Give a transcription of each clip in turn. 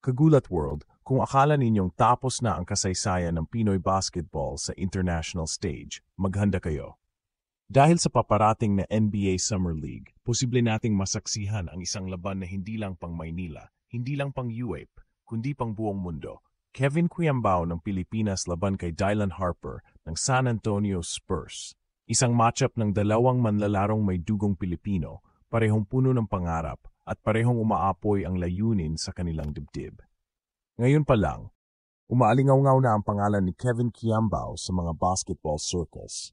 Kagulat World, kung akala ninyong tapos na ang kasaysayan ng Pinoy basketball sa international stage, maghanda kayo. Dahil sa paparating na NBA Summer League, posible nating masaksihan ang isang laban na hindi lang pang Maynila, hindi lang pang UAPE, kundi pang buong mundo. Kevin Quiambao ng Pilipinas laban kay Dylan Harper ng San Antonio Spurs. Isang matchup ng dalawang manlalarong may dugong Pilipino, parehong puno ng pangarap, at parehong umaapoy ang layunin sa kanilang dibdib. Ngayon pa lang, umaalingaw-ngaw na ang pangalan ni Kevin Quiambao sa mga basketball circles.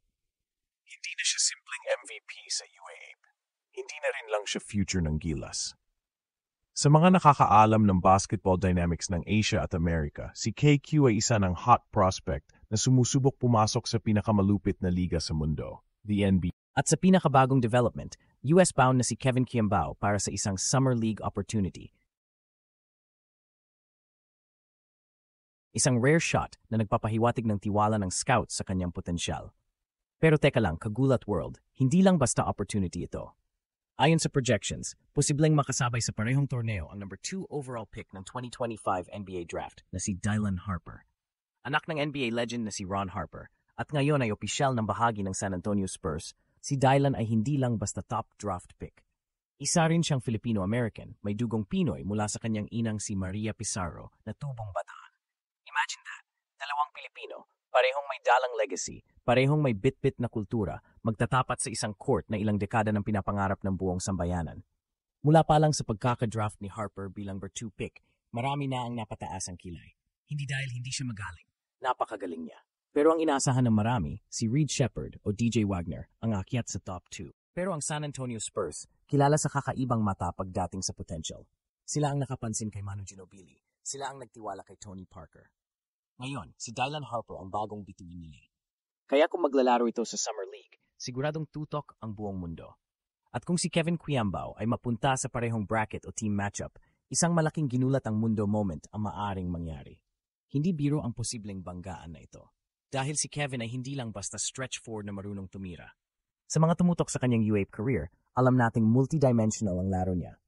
Hindi na siya simpleng MVP sa UAAP. Hindi na rin lang siya future ng Gilas. Sa mga nakakaalam ng basketball dynamics ng Asia at Amerika, si KQ ay isa ng hot prospect na sumusubok pumasok sa pinakamalupit na liga sa mundo, the NBA. At sa pinakabagong development, US-bound na si Kevin Quiambao para sa isang Summer League opportunity. Isang rare shot na nagpapahiwatig ng tiwala ng scout sa kanyang potensyal. Pero teka lang, Kagulat World, hindi lang basta opportunity ito. Ayon sa projections, posibleng makasabay sa parehong torneo ang number 2 overall pick ng 2025 NBA Draft na si Dylan Harper. Anak ng NBA legend na si Ron Harper, at ngayon ay opisyal ng bahagi ng San Antonio Spurs. Si Dylan ay hindi lang basta top draft pick. Isa rin siyang Filipino-American, may dugong Pinoy mula sa kanyang inang si Maria Pizarro na tubong bataan. Imagine that, dalawang Pilipino, parehong may dalang legacy, parehong may bit-bit na kultura, magtatapat sa isang court na ilang dekada ng pinapangarap ng buong sambayanan. Mula pa lang sa pagkakadraft ni Harper bilang number 2 pick, marami na ang napataas ang kilay. Hindi dahil hindi siya magaling. Napakagaling niya. Pero ang inaasahan ng marami, si Reed Shepherd o DJ Wagner ang aakyat sa top 2. Pero ang San Antonio Spurs, kilala sa kakaibang mata pagdating sa potential. Sila ang nakapansin kay Manu Ginobili. Sila ang nagtiwala kay Tony Parker. Ngayon, si Dylan Harper ang bagong bituin nila. Kaya kung maglalaro ito sa Summer League, siguradong tutok ang buong mundo. At kung si Kevin Quiambao ay mapunta sa parehong bracket o team matchup, isang malaking ginulat ang mundo moment ang maaring mangyari. Hindi biro ang posibleng banggaan na ito. Dahil si Kevin ay hindi lang basta stretch forward na marunong tumira. Sa mga tumutok sa kanyang UAPE career, alam nating multidimensional ang laro niya.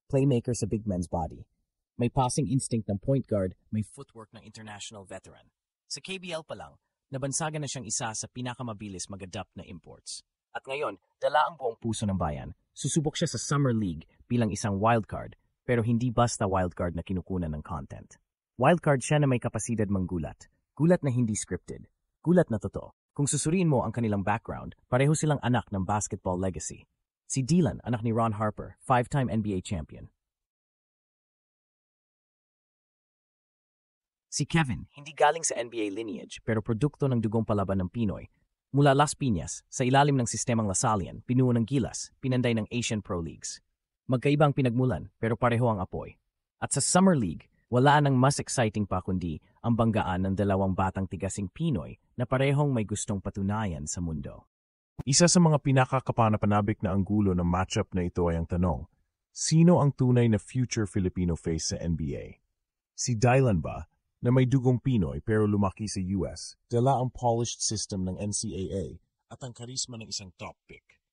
Playmaker sa big man's body. May passing instinct ng point guard, may footwork ng international veteran. Sa KBL pa lang, nabansagan na siyang isa sa pinakamabilis mag-adapt na imports. At ngayon, dala ang buong puso ng bayan. Susubok siya sa Summer League bilang isang wildcard, pero hindi basta wildcard na kinukunan ng content. Wildcard siya na may kapasidad manggulat. Gulat na hindi scripted. Gulat na totoo. Kung susuriin mo ang kanilang background, pareho silang anak ng basketball legacy. Si Dylan, anak ni Ron Harper, 5-time NBA champion. Si Kevin, hindi galing sa NBA lineage pero produkto ng dugong palaban ng Pinoy. Mula Las Piñas, sa ilalim ng sistemang Lasallian, pinuo ng Gilas, pinanday ng Asian Pro Leagues. Magkaibang pinagmulan pero pareho ang apoy. At sa Summer League, wala nang mas exciting pa kundi ang banggaan ng dalawang batang tigasing Pinoy na parehong may gustong patunayan sa mundo. Isa sa mga pinakakapanpanabik na anggulo ng matchup na ito ay ang tanong, sino ang tunay na future Filipino face sa NBA? Si Dylan ba, na may dugong Pinoy pero lumaki sa US, dala ang polished system ng NCAA at ang karisma ng isang top pick?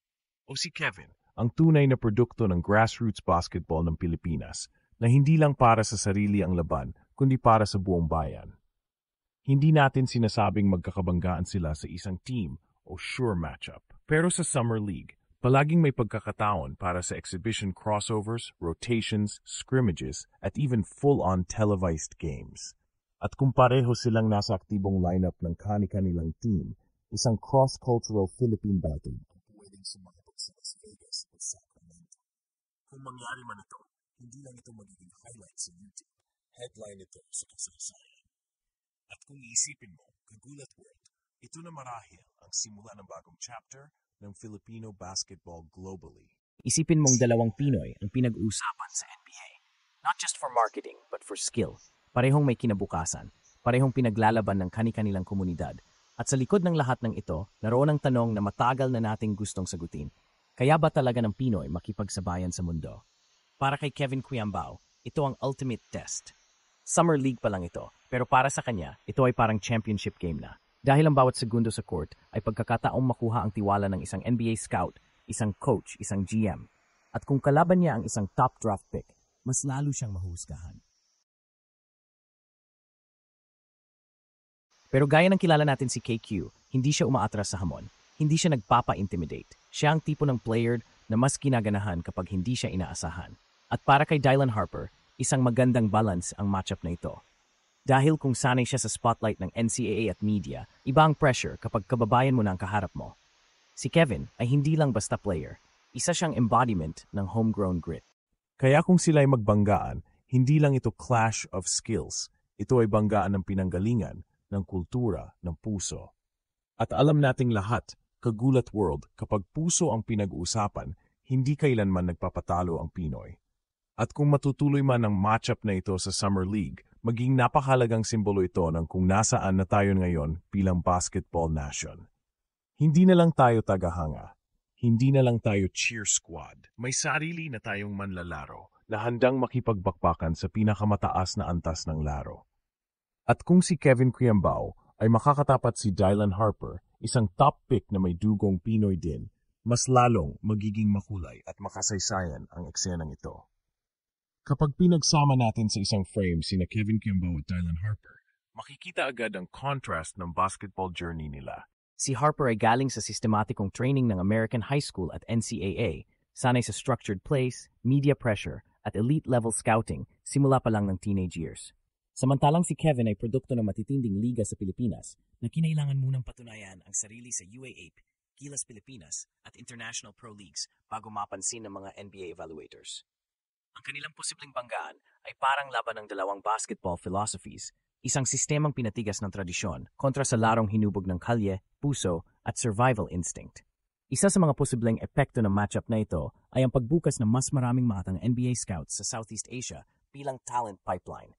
O si Kevin, ang tunay na produkto ng grassroots basketball ng Pilipinas, na hindi lang para sa sarili ang laban, kundi para sa buong bayan. Hindi natin sinasabing magkakabanggaan sila sa isang team o sure matchup. Pero sa Summer League, palaging may pagkakataon para sa exhibition crossovers, rotations, scrimmages, at even full-on televised games. At kung pareho silang nasa aktibong lineup ng kani-kanilang team, isang cross-cultural Philippine battle ang pwedeng sumabog sa Las Vegas o Sacramento. Kung mangyari man ito, hindi lang ito magiging highlight sa YouTube. Headline ito sa kasaysayan. At kung iisipin mo, Kagulat World, ito na marahil ang simula ng bagong chapter ng Filipino basketball globally. Isipin mong dalawang Pinoy ang pinag-uusapan sa NBA. Not just for marketing, but for skill. Parehong may kinabukasan, parehong pinaglalaban ng kani-kanilang komunidad. At sa likod ng lahat ng ito, naroon ang tanong na matagal na nating gustong sagutin. Kaya ba talaga ng Pinoy makipagsabayan sa mundo? Para kay Kevin Quiambao, ito ang ultimate test. Summer League pa lang ito, pero para sa kanya, ito ay parang championship game na. Dahil ang bawat segundo sa court ay pagkakataong makuha ang tiwala ng isang NBA scout, isang coach, isang GM. At kung kalaban niya ang isang top draft pick, mas lalo siyang mahusgahan. Pero gaya ng kilala natin si KQ, hindi siya umaatras sa hamon. Hindi siya nagpapa-intimidate. Siya ang tipo ng player na mas ginaganahan kapag hindi siya inaasahan. At para kay Dylan Harper, isang magandang balance ang matchup na ito. Dahil kung sanay siya sa spotlight ng NCAA at media, iba ang pressure kapag kababayan mo na ang kaharap mo. Si Kevin ay hindi lang basta player. Isa siyang embodiment ng homegrown grit. Kaya kung sila'y magbanggaan, hindi lang ito clash of skills. Ito ay banggaan ng pinanggalingan, ng kultura, ng puso. At alam nating lahat, kagulat world, kapag puso ang pinag-uusapan, hindi kailanman nagpapatalo ang Pinoy. At kung matutuloy man ang matchup na ito sa Summer League, maging napakahalagang simbolo ito ng kung nasaan na tayo ngayon bilang basketball nation. Hindi na lang tayo tagahanga. Hindi na lang tayo cheer squad. May sarili na tayong manlalaro na handang makipagbakbakan sa pinakamataas na antas ng laro. At kung si Kevin Quiambao ay makakatapat si Dylan Harper, isang top pick na may dugong Pinoy din, mas lalong magiging makulay at makasaysayan ang eksenang ito. Kapag pinagsama natin sa isang frame sina Kevin Quiambao at Dylan Harper, makikita agad ang contrast ng basketball journey nila. Si Harper ay galing sa sistematikong training ng American High School at NCAA, sanay sa structured plays, media pressure, at elite-level scouting simula pa lang ng teenage years. Samantalang si Kevin ay produkto ng matitinding liga sa Pilipinas na kinailangan munang patunayan ang sarili sa UAAP, Gilas Pilipinas, at International Pro Leagues bago mapansin ng mga NBA evaluators. Ang kanilang posibleng banggaan ay parang laban ng dalawang basketball philosophies, isang sistemang pinatigas ng tradisyon kontra sa larong hinubog ng kalye, puso, at survival instinct. Isa sa mga posibleng epekto ng matchup na ito ay ang pagbukas ng mas maraming matang NBA scouts sa Southeast Asia bilang talent pipeline.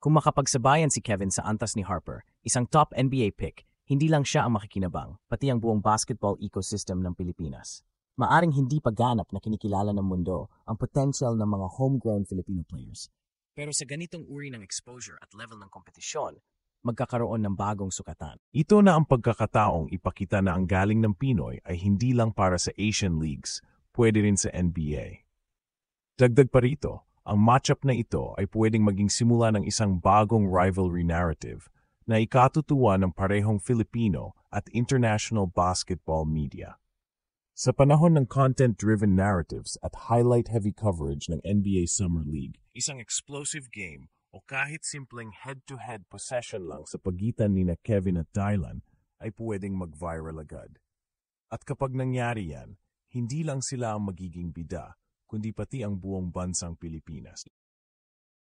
Kung makapagsabayan si Kevin sa antas ni Harper, isang top NBA pick, hindi lang siya ang makikinabang, pati ang buong basketball ecosystem ng Pilipinas. Maaring hindi pa ganap na kinikilala ng mundo ang potential ng mga homegrown Filipino players. Pero sa ganitong uri ng exposure at level ng kompetisyon, magkakaroon ng bagong sukatan. Ito na ang pagkakataong ipakita na ang galing ng Pinoy ay hindi lang para sa Asian Leagues, pwede rin sa NBA. Dagdag pa rito, ang matchup na ito ay pwedeng maging simula ng isang bagong rivalry narrative na ikatutuwa ng parehong Filipino at international basketball media. Sa panahon ng content-driven narratives at highlight-heavy coverage ng NBA Summer League, isang explosive game o kahit simpleng head-to-head possession lang sa pagitan ni Kevin at Dylan ay pwedeng mag-viral agad. At kapag nangyari yan, hindi lang sila ang magiging bida, kundi pati ang buong bansang Pilipinas.